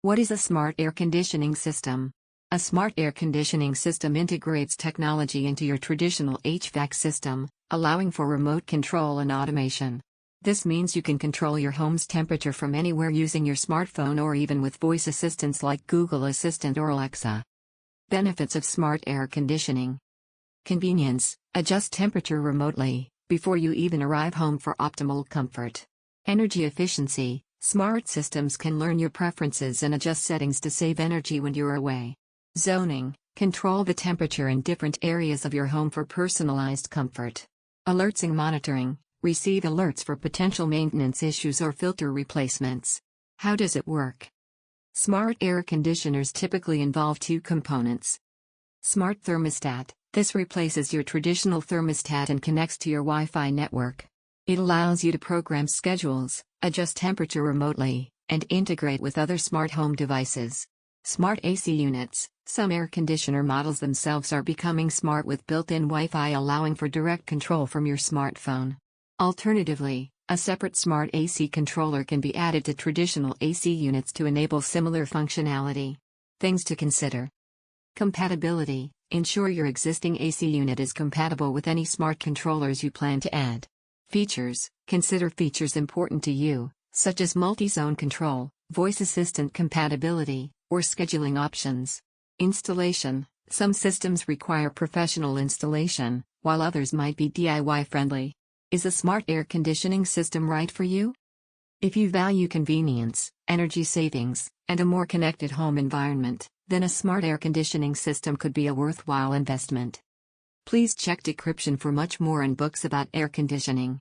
What is a smart air conditioning system? A smart air conditioning system integrates technology into your traditional HVAC system, allowing for remote control and automation. This means you can control your home's temperature from anywhere using your smartphone or even with voice assistants like Google Assistant or Alexa. Benefits of smart air conditioning. Convenience: adjust temperature remotely, before you even arrive home for optimal comfort. Energy efficiency: smart systems can learn your preferences and adjust settings to save energy when you're away. Zoning: control the temperature in different areas of your home for personalized comfort. Alerts and monitoring: receive alerts for potential maintenance issues or filter replacements. How does it work? Smart air conditioners typically involve two components. Smart thermostat: this replaces your traditional thermostat and connects to your Wi-Fi network. It allows you to program schedules, adjust temperature remotely, and integrate with other smart home devices. Smart AC units: some air conditioner models themselves are becoming smart with built-in Wi-Fi, allowing for direct control from your smartphone. Alternatively, a separate smart AC controller can be added to traditional AC units to enable similar functionality. Things to consider. Compatibility: ensure your existing AC unit is compatible with any smart controllers you plan to add. Features: consider features important to you, such as multi-zone control, voice assistant compatibility, or scheduling options. Installation: some systems require professional installation, while others might be DIY friendly. Is a smart air conditioning system right for you? If you value convenience, energy savings, and a more connected home environment, then a smart air conditioning system could be a worthwhile investment. Please check description for much more and books about air conditioning.